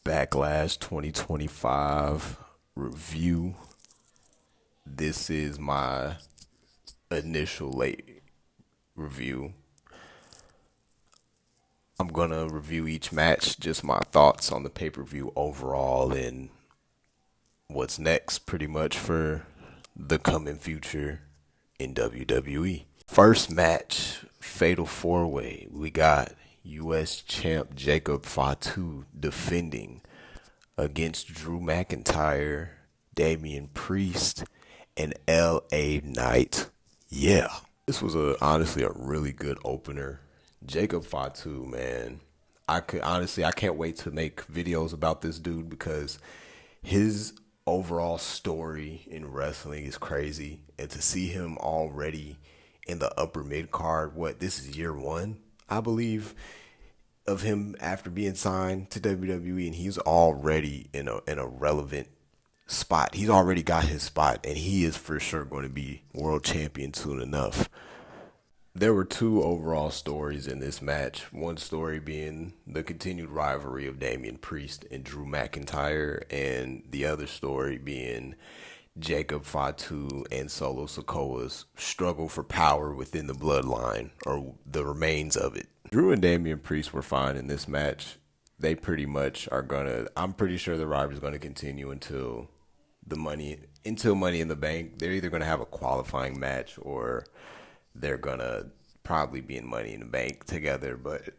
Backlash 2025 review. This is my initial late review. I'm gonna review each match, just my thoughts on the pay-per-view overall and what's next pretty much for the coming future in WWE. First match, Fatal 4-Way. We got US champ Jacob Fatu defending against Drew McIntyre, Damian Priest, and LA Knight. Yeah. This was honestly a really good opener. Jacob Fatu, man. I can't wait to make videos about this dude because his overall story in wrestling is crazy. And to see him already in the upper mid card, this is year one, I believe, of him after being signed to WWE, and he's already in a relevant spot. He's already got his spot, and he is for sure going to be world champion soon enough. There were two overall stories in this match. One story being the continued rivalry of Damian Priest and Drew McIntyre, and the other story being Jacob Fatu and Solo Sikoa's struggle for power within the bloodline, or the remains of it. Drew and Damian Priest were fine in this match. They pretty much are I'm pretty sure the rivalry is gonna continue until Money in the Bank. They're either gonna have a qualifying match or they're gonna probably be in Money in the Bank together. But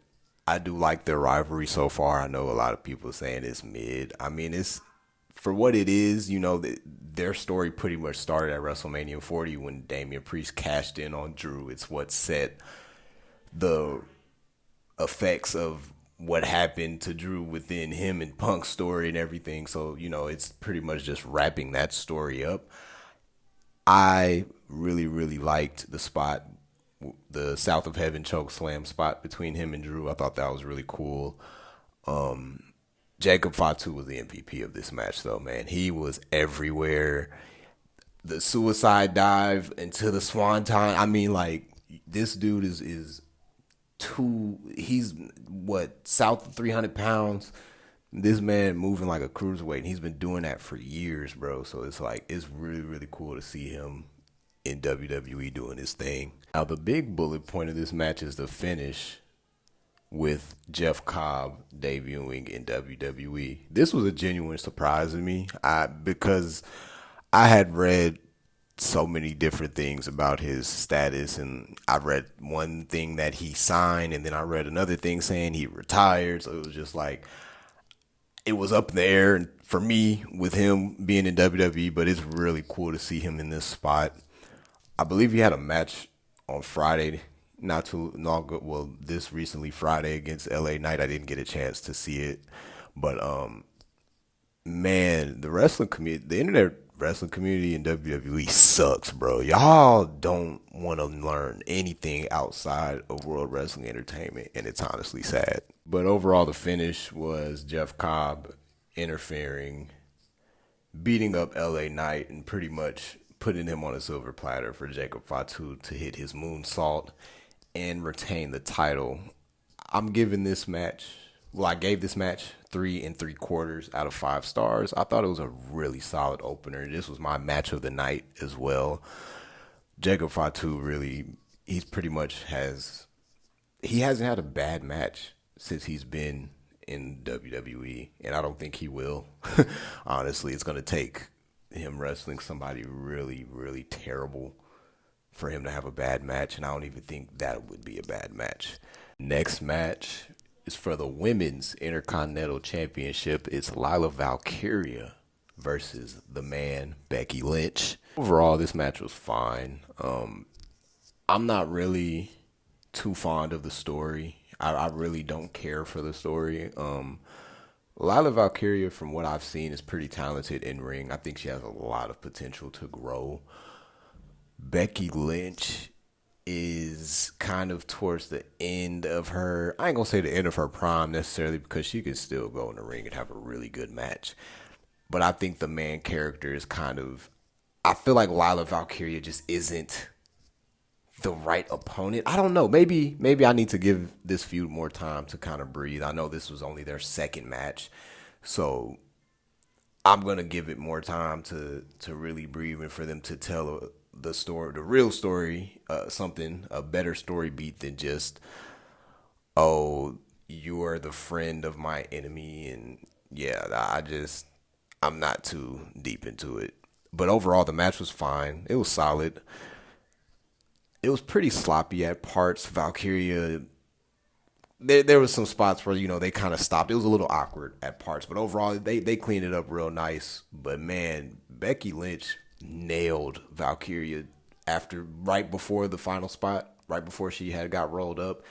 I do like their rivalry so far. I know a lot of people saying it's mid. I mean, it's for what it is. Their story pretty much started at WrestleMania 40 when Damian Priest cashed in on Drew. It's what set the effects of what happened to Drew within him and Punk's story and everything. So, it's pretty much just wrapping that story up. I really, really liked the spot, the South of Heaven choke slam spot between him and Drew. I thought that was really cool. Jacob Fatu was the MVP of this match, though, man. He was everywhere. The suicide dive into the swanton. I mean, this dude is he's south of 300 pounds. This man moving like a cruiserweight, and he's been doing that for years, bro. So it's really, really cool to see him in WWE doing his thing. Now, the big bullet point of this match is the finish with Jeff Cobb debuting in WWE. This was a genuine surprise to me, because I had read so many different things about his status, and I read one thing that he signed, and then I read another thing saying he retired. So it was just it was up there for me with him being in WWE, but it's really cool to see him in this spot. I believe he had a match on Friday, not too long ago. Well, this recently Friday against LA Knight. I didn't get a chance to see it, but man, the internet wrestling community in WWE sucks, bro. Y'all don't want to learn anything outside of World Wrestling Entertainment, and it's honestly sad. But overall, the finish was Jeff Cobb interfering, beating up LA Knight, and pretty much putting him on a silver platter for Jacob Fatu to hit his moonsault and retain the title. I gave this match 3 3/4 out of 5 stars. I thought it was a really solid opener. This was my match of the night as well. Jacob Fatu he hasn't had a bad match since he's been in WWE, and I don't think he will. Honestly, it's going to take him wrestling somebody really, really terrible for him to have a bad match, and I don't even think that would be a bad match. Next match is for the Women's Intercontinental Championship. It's Lila Valkyria versus the man, Becky Lynch. Overall, this match was fine. I'm not really too fond of the story. I really don't care for the story. Lila Valkyria, from what I've seen, is pretty talented in ring. I think she has a lot of potential to grow. Becky Lynch is kind of towards the end of her, I ain't gonna say the end of her prime necessarily, because she could still go in the ring and have a really good match. But I think the main character is I feel like Lila Valkyria just isn't the right opponent. I don't know. Maybe I need to give this feud more time to kind of breathe. I know this was only their second match, So I'm gonna give it more time to really breathe and for them to tell the story, the real story, something a better story beat than just, oh, you are the friend of my enemy. And yeah, I'm not too deep into it. But overall, the match was fine. It was solid. It was pretty sloppy at parts. Valkyria, there was some spots where they kind of stopped. It was a little awkward at parts, but overall they cleaned it up real nice. But man, Becky Lynch nailed Valkyria after right before the final spot, right before she had got rolled up.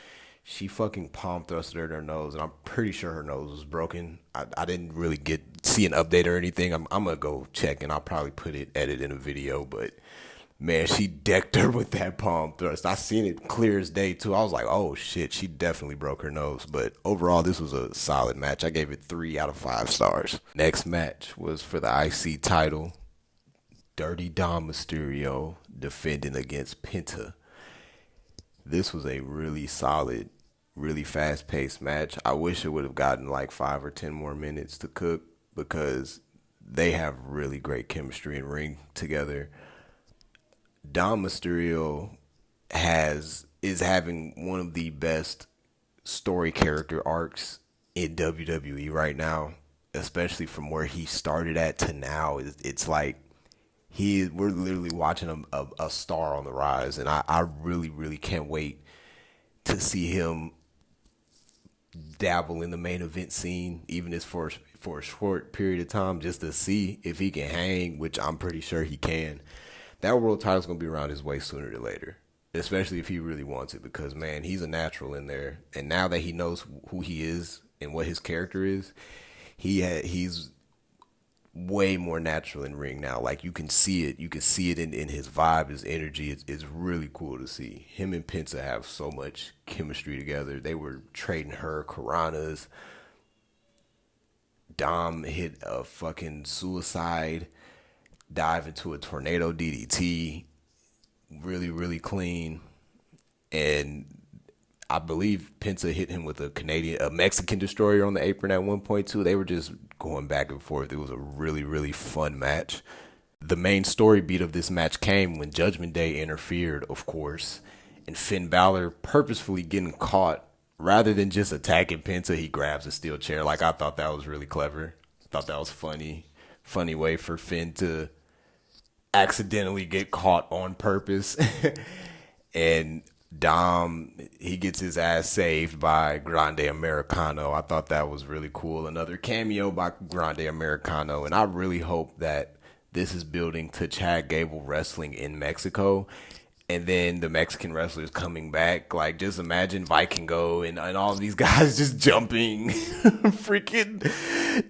She fucking palm thrusted her in her nose, and I'm pretty sure her nose was broken. I didn't really see an update or anything. I'm gonna go check, and I'll probably put it edit in a video, but man, she decked her with that palm thrust. I seen it clear as day too. I was like, oh shit, she definitely broke her nose. But overall, this was a solid match. I gave it 3 out of 5 stars. Next match was for the IC title. Dirty Dom Mysterio defending against Penta. This was a really solid, really fast paced match. I wish it would have gotten like 5 or 10 more minutes to cook because they have really great chemistry in ring together. Dom Mysterio is having one of the best story character arcs in WWE right now, especially from where he started at to now. It's like we're literally watching a star on the rise, and I really, really can't wait to see him dabble in the main event scene, even if for a short period of time, just to see if he can hang, which I'm pretty sure he can. That world title's gonna be around his waist sooner or later, especially if he really wants it. Because man, he's a natural in there, and now that he knows who he is and what his character is, he's way more natural in ring now. Like you can see it. You can see it in his vibe, his energy. It's really cool to see. Him and Penta have so much chemistry together. They were trading her Karanas. Dom hit a fucking suicide dive into a tornado DDT. Really, really clean. And I believe Penta hit him with a Mexican destroyer on the apron at one point too. They were just going back and forth. It was a really, really fun match. The main story beat of this match came when Judgment Day interfered, of course, and Finn Balor purposefully getting caught. Rather than just attacking Penta, he grabs a steel chair. Like, I thought that was really clever. Thought that was funny. Funny way for Finn to accidentally get caught on purpose. And Dom, he gets his ass saved by Grande Americano. I thought that was really cool. Another cameo by Grande Americano. And I really hope that this is building to Chad Gable wrestling in Mexico. And then the Mexican wrestlers coming back. Like, just imagine Vikingo and all of these guys just jumping. Freaking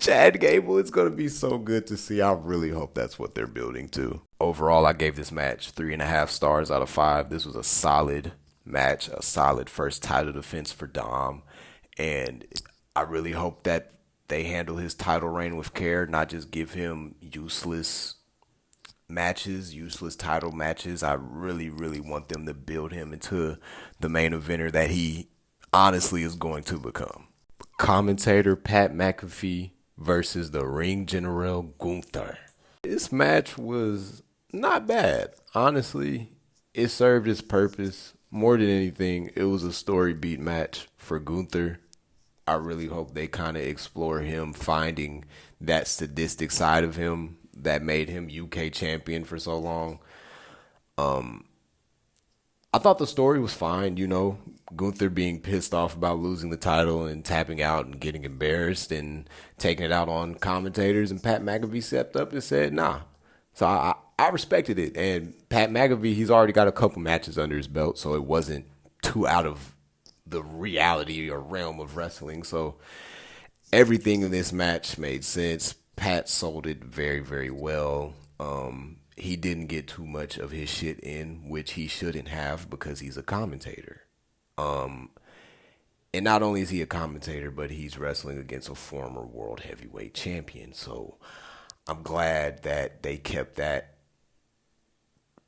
Chad Gable. It's going to be so good to see. I really hope that's what they're building to. Overall, I gave this match 3.5 stars out of 5. This was a solid match, a solid first title defense for Dom. And I really hope that they handle his title reign with care, not just give him useless title matches. I really, really want them to build him into the main eventer that he honestly is going to become. Commentator Pat McAfee versus the Ring General Gunther. This match was not bad. Honestly, it served its purpose. More than anything, it was a story beat match for Gunther. I really hope they kind of explore him finding that sadistic side of him that made him UK champion for so long. I thought the story was fine, Gunther being pissed off about losing the title and tapping out and getting embarrassed and taking it out on commentators. And Pat McAfee stepped up and said, nah. So I respected it. And Pat McAfee, he's already got a couple matches under his belt, so it wasn't too out of the reality or realm of wrestling. So everything in this match made sense. Pat sold it very, very well. He didn't get too much of his shit in, which he shouldn't have because he's a commentator. And not only is he a commentator, but he's wrestling against a former world heavyweight champion. So I'm glad that they kept that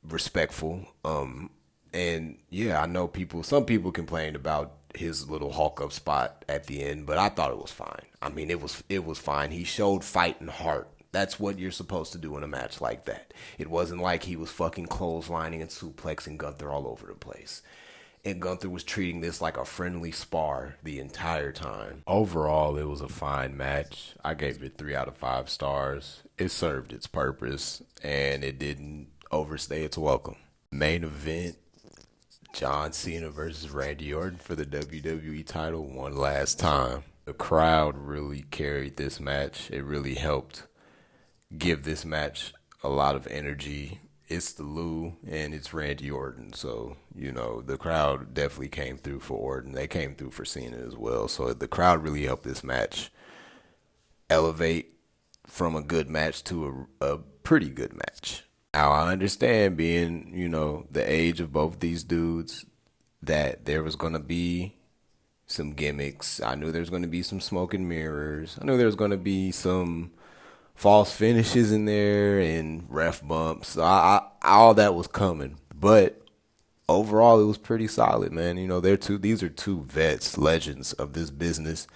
respectful. And And yeah, I know some people complained about his little Hulk up spot at the end, but I thought it was fine. I mean, it was fine. He showed fight and heart. That's what you're supposed to do in a match like that. It wasn't like he was fucking clotheslining and suplexing Gunther all over the place. And Gunther was treating this like a friendly spar the entire time. Overall, it was a fine match. I gave it 3 out of 5 stars. It served its purpose, and it didn't overstay its welcome. Main event, John Cena versus Randy Orton for the WWE title one last time. The crowd really carried this match. It really helped give this match a lot of energy. It's the Lou and it's Randy Orton. So, the crowd definitely came through for Orton. They came through for Cena as well. So the crowd really helped this match elevate from a good match to a pretty good match. Now, I understand being, the age of both these dudes, that there was going to be some gimmicks. I knew there was going to be some smoke and mirrors. I knew there was going to be some false finishes in there and ref bumps. So all that was coming. But overall, it was pretty solid, man. These are two vets, legends of this business,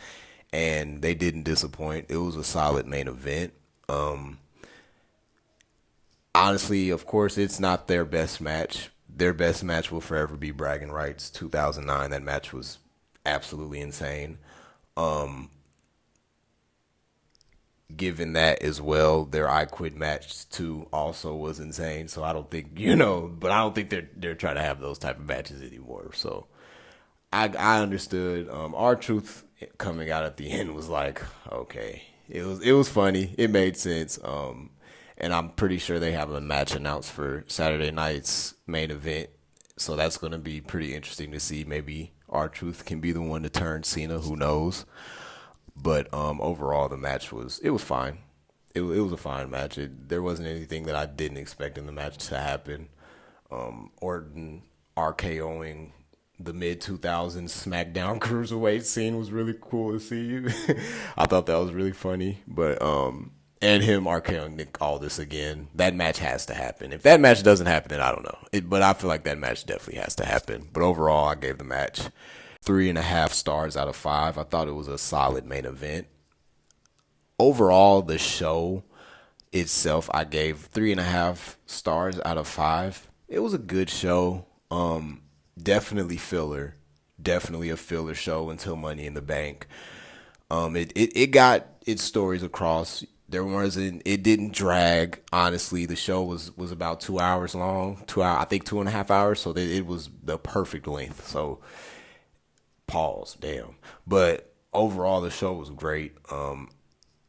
and they didn't disappoint. It was a solid main event. Honestly, of course, it's not their best match. Their best match will forever be Bragging Rights 2009. That match was absolutely insane. Given that as well, their I Quit match too also was insane. So I don't think but I don't think they're trying to have those type of matches anymore. So I understood. R-Truth coming out at the end was like, okay, it was funny. It made sense. And I'm pretty sure they have a match announced for Saturday night's main event. So that's going to be pretty interesting to see. Maybe R-Truth can be the one to turn Cena. Who knows? But overall, the match was fine. It was a fine match. There wasn't anything that I didn't expect in the match to happen. Orton RKOing the mid-2000s SmackDown Cruiserweight scene was really cool to see. I thought that was really funny. But and him RKOing Nick Aldis again. That match has to happen. If that match doesn't happen, then I don't know. But I feel like that match definitely has to happen. But overall, I gave the match 3.5 stars out of 5. I thought it was a solid main event. Overall, the show itself, I gave 3.5 stars out of 5. It was a good show. Definitely filler. Definitely a filler show until Money in the Bank. It got its stories across. It didn't drag. Honestly, the show was about 2 hours long. I think 2.5 hours. So it was the perfect length. So pause, damn. But overall, the show was great.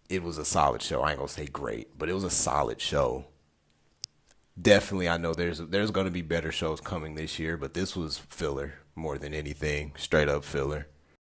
It was a solid show. I ain't gonna say great, but it was a solid show. Definitely, I know there's going to be better shows coming this year, but this was filler more than anything. Straight up filler.